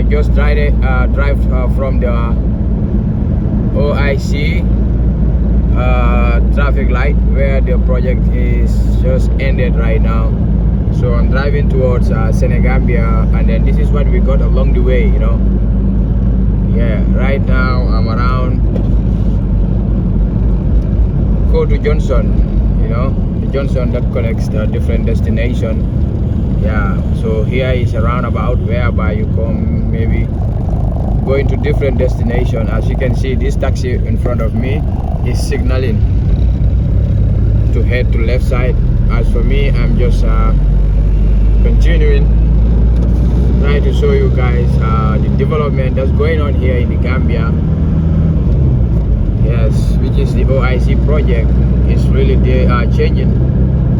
just drive from the OIC traffic light where the project is just ended right now. So I'm driving towards Senegambia, and then this is what we got along the way, you know. Yeah, right now I'm around Kotu Johnson, you know, the Johnson that connects the different destination. Yeah, so here is a roundabout whereby you come maybe going to different destination. As you can see, this taxi in front of me is signaling to head to left side. As for me, I'm just continuing, trying to show you guys the development that's going on here in the Gambia. Yes, which is the OIC project. It's really changing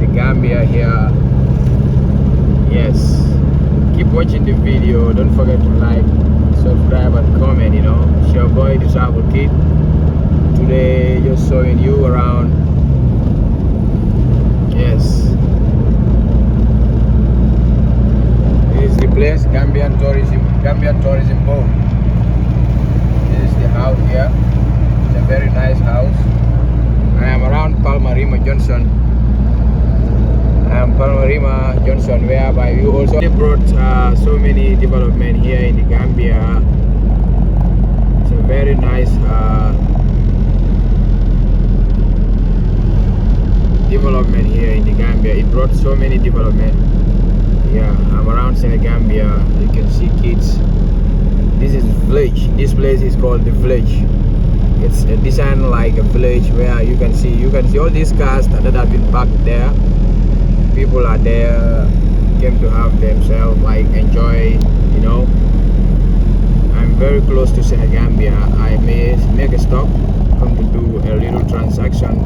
the Gambia here. Yes, keep watching the video. Don't forget to like, subscribe and comment, you know. It's your boy, the Travel Kid. Today just showing you around. Yes, this is the place, Gambian Tourism Board. This is the house here. It's a very nice house. I am around Palmarima Johnson. Palmarima Johnson, whereby you also brought so many development here in the Gambia. It's a very nice development here in the Gambia. It brought so many development. Yeah, I'm around Senegambia. You can see kids. This is village. This place is called the village. It's designed like a village where you can see all these cars that have been parked there. People are there, came to have themselves like enjoy, you know. I'm very close to Senegambia. I may make a stop, come to do a little transaction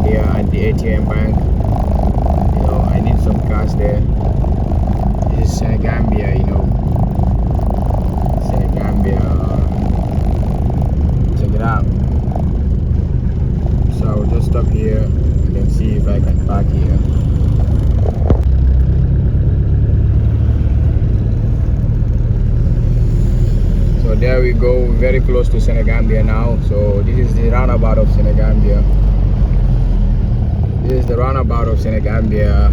here at the ATM bank. You know, I need some cash there. This is Senegambia, you know. Senegambia. Check it out. So I'll just stop here and then see if I can park here. So there we go, very close to Senegambia now. So this is the roundabout of Senegambia. This is the roundabout of Senegambia.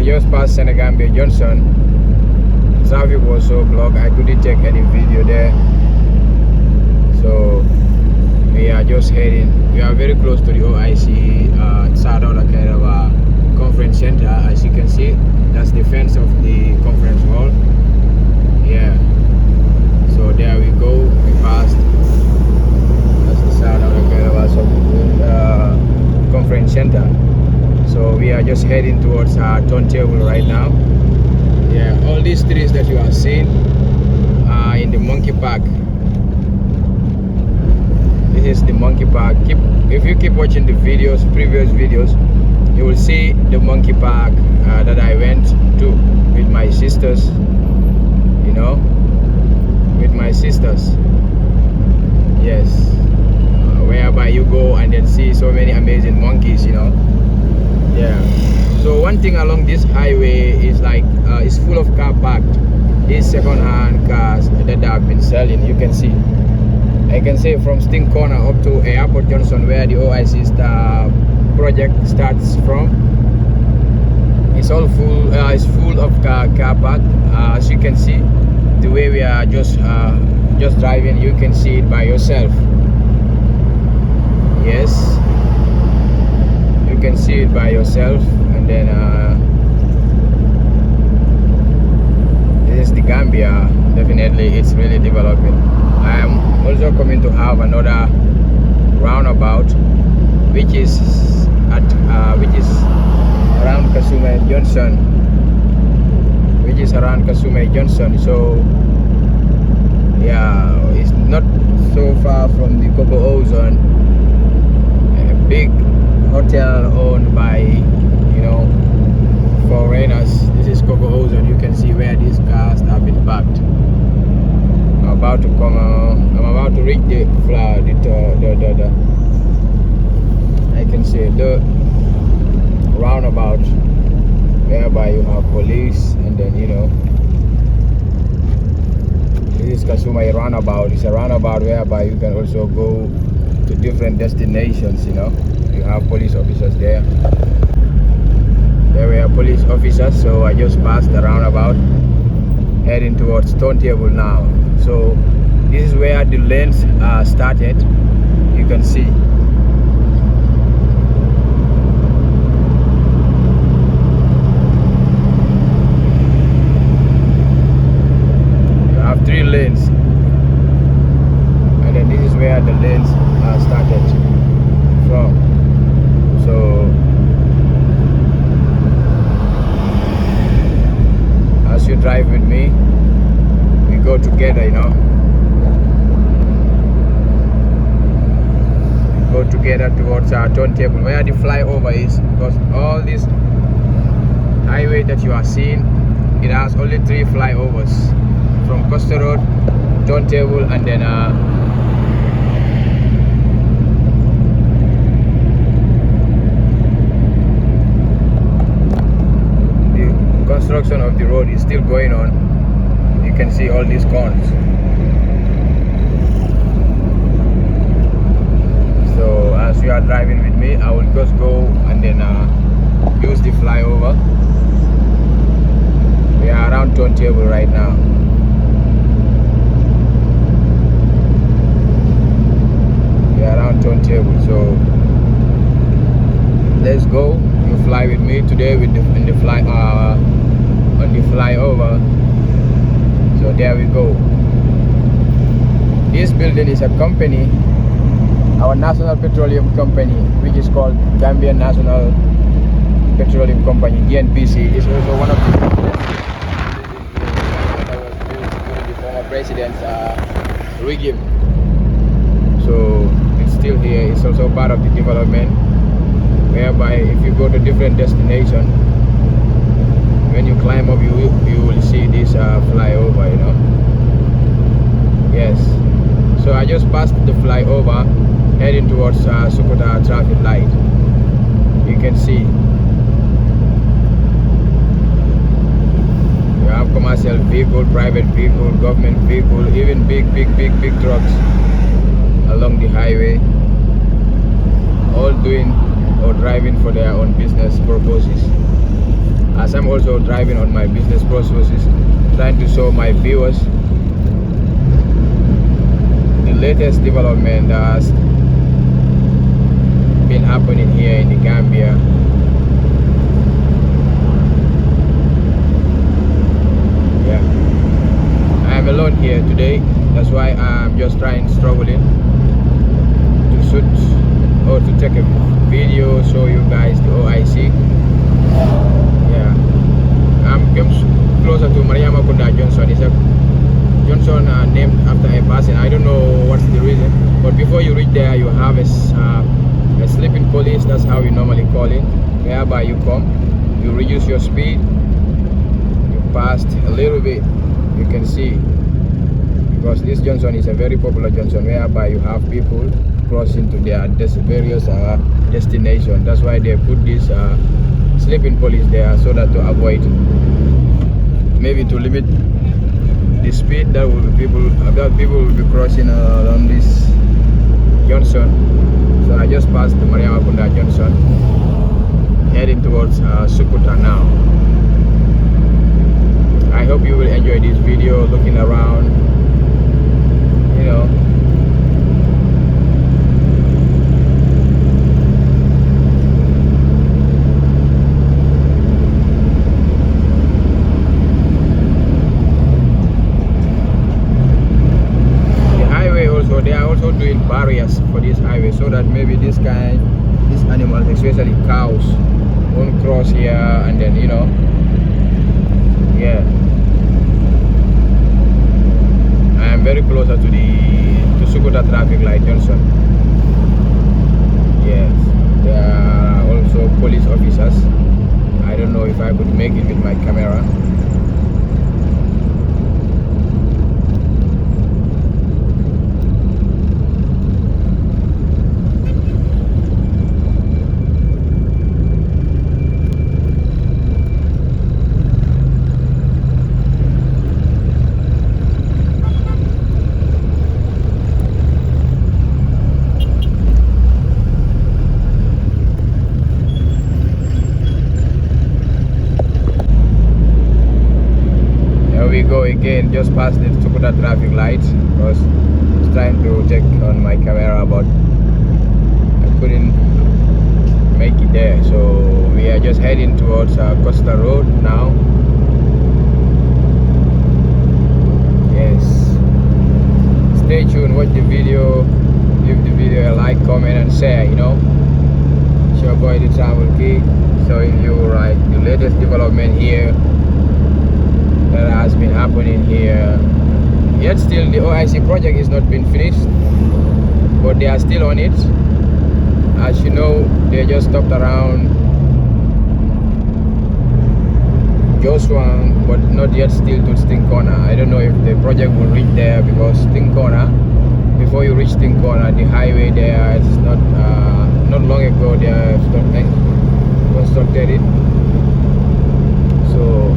Just past Senegambia Johnson. Traffic was so blocked I couldn't take any video there. So we are just heading. We are very close to the OIC Sadauda Kairaba Conference Center. As you can see, that's the fence of the conference hall. Yeah. So there we go. We passed. That's the Sadauda Kairaba Conference Center. So we are just heading towards our turntable right now. Yeah, all these trees that you are seeing are in the monkey park. This is the monkey park. If you keep watching the previous videos, you will see the monkey park that I went to with my sisters. You know, with my sisters. Yes, whereby you go and then see so many amazing monkeys. You know. Yeah, so one thing along this highway is like it's full of car parked. These second-hand cars that have been selling. You can see, I can say from Sting Corner up to Airport Johnson where the OIC project starts from. It's all full. It's full of car park. As you can see, the way we are just driving, you can see it by yourself. Yes. You can see it by yourself, and then this is the Gambia. Definitely it's really developing. I am also coming to have another roundabout which is around Kasume Johnson, so Yeah, it's not so far from the Coco Ozone, a big hotel owned by, foreigners. This is Coco Ozone. You can see where these cars have been parked. I'm about to reach the I can say the roundabout, whereby you have police, and then this is Kasumai roundabout. It's a roundabout whereby you can also go to different destinations. You have police officers there. There were police officers, so I just passed the roundabout, heading towards Turntable now. So this is where the lanes started. You can see. You have 3 lanes, and then this is where the lanes started from. So as you drive with me, we go together, we go together towards our Turntable, where the flyover is, because all this highway that you are seeing, it has only 3 flyovers, from Costa Road, Turntable, and then the construction of the road is still going on. You can see all these cones. So as you are driving with me, I will just go and then use the flyover. We are around Turntable right now. We are around Turntable, so let's go. You fly with me today with on the flyover. So there we go. This building is a company, our national petroleum company, which is called Gambian National Petroleum Company, GNPC. Is also one of the that was built during the former president's regime. So it's still here. It's also part of the development, whereby if you go to different destination, when you climb up, you will see this flyover. Yes. So I just passed the flyover, heading towards Sukuta traffic light. You can see you have commercial vehicle, private vehicle, government vehicle, even big trucks along the highway, all doing or driving for their own business purposes. As I'm also driving on my business purposes, trying to show my viewers the latest development that has been happening here in the Gambia. Yeah, I am alone here today. That's why I'm just struggling to shoot or to take a video, show you guys the OIC. Yeah, I'm closer to Mariama Kunda Johnson. It's a Johnson named after a person. I don't know what's the reason, but before you reach there, you have a sleeping police. That's how we normally call it, whereby you come, you reduce your speed, you passed a little bit, you can see, because this Johnson is a very popular Johnson, whereby you have people crossing to their various destinations. That's why they put this sleeping police there, so that to avoid, maybe to limit the speed that people will be crossing along this Johnson. So I just passed the Mariama Kunda Johnson, heading towards Sukuta now. I hope you will enjoy this video, looking around, they are also doing barriers for this highway, so that maybe these animals, especially cows, won't cross here, and then yeah, I am very close go again just past the Sukuta traffic light because I was trying to check on my camera but I couldn't make it there. So we are just heading towards Costa Road now. Yes. Stay tuned, watch the video, give the video a like, comment and share, you know. It's your boy the Travel King, showing you right the latest development here that has been happening here. Yet still the OIC project is not been finished, but they are still on it. As you know, they just stopped around Joshua, but not yet still to Sting Corner. I don't know if the project will reach there because Sting Corner, before you reach Sting Corner, the highway there is not long ago they have constructed it. So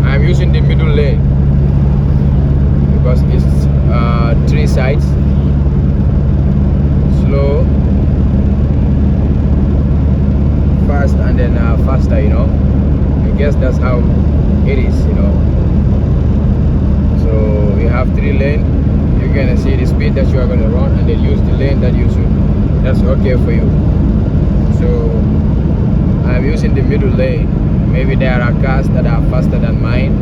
I'm using the middle lane because it's 3 sides. Slow, fast, and then faster, you know. I guess that's how it is, you know. So you have 3 lanes. You're gonna see the speed that you are gonna run and then use the lane that you should, that's okay for you. So I'm using the middle lane. Maybe there are cars that are faster than mine.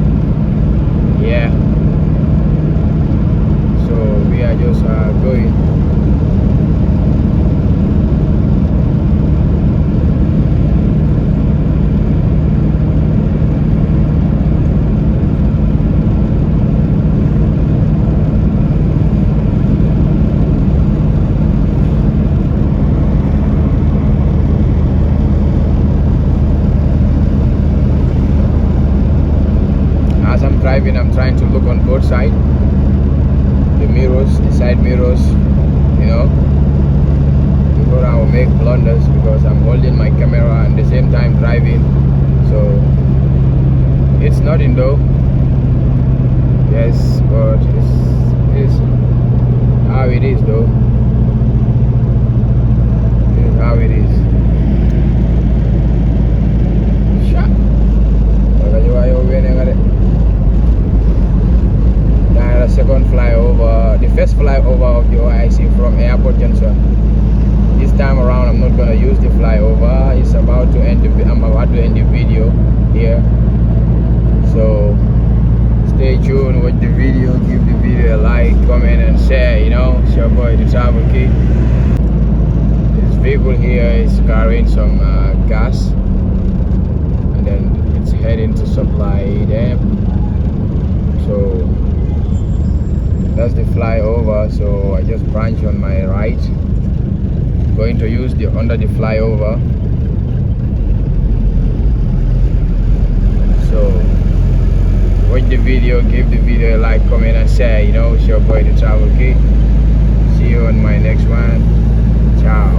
Yeah. So we are just going. Driving, I'm trying to look on both sides, the mirrors, the side mirrors, you know, before I will make blunders because I'm holding my camera and at the same time driving. So it's nothing though. Yes, but it's how it is though. This is how it is. Second flyover, the first flyover of the OIC from Airport Junction. This time around I'm not gonna use the flyover. It's about to end I'm about to end the video here. So stay tuned, watch the video, give the video a like, comment and share, you know. It's your boy the Travel King. This vehicle here is carrying some gas and then it's heading to supply them. So that's the flyover, so I just branch on my right, going to use the under the flyover. So watch the video, give the video a like, comment and share, you know. It's your boy the Travel King. See you on my next one. Ciao.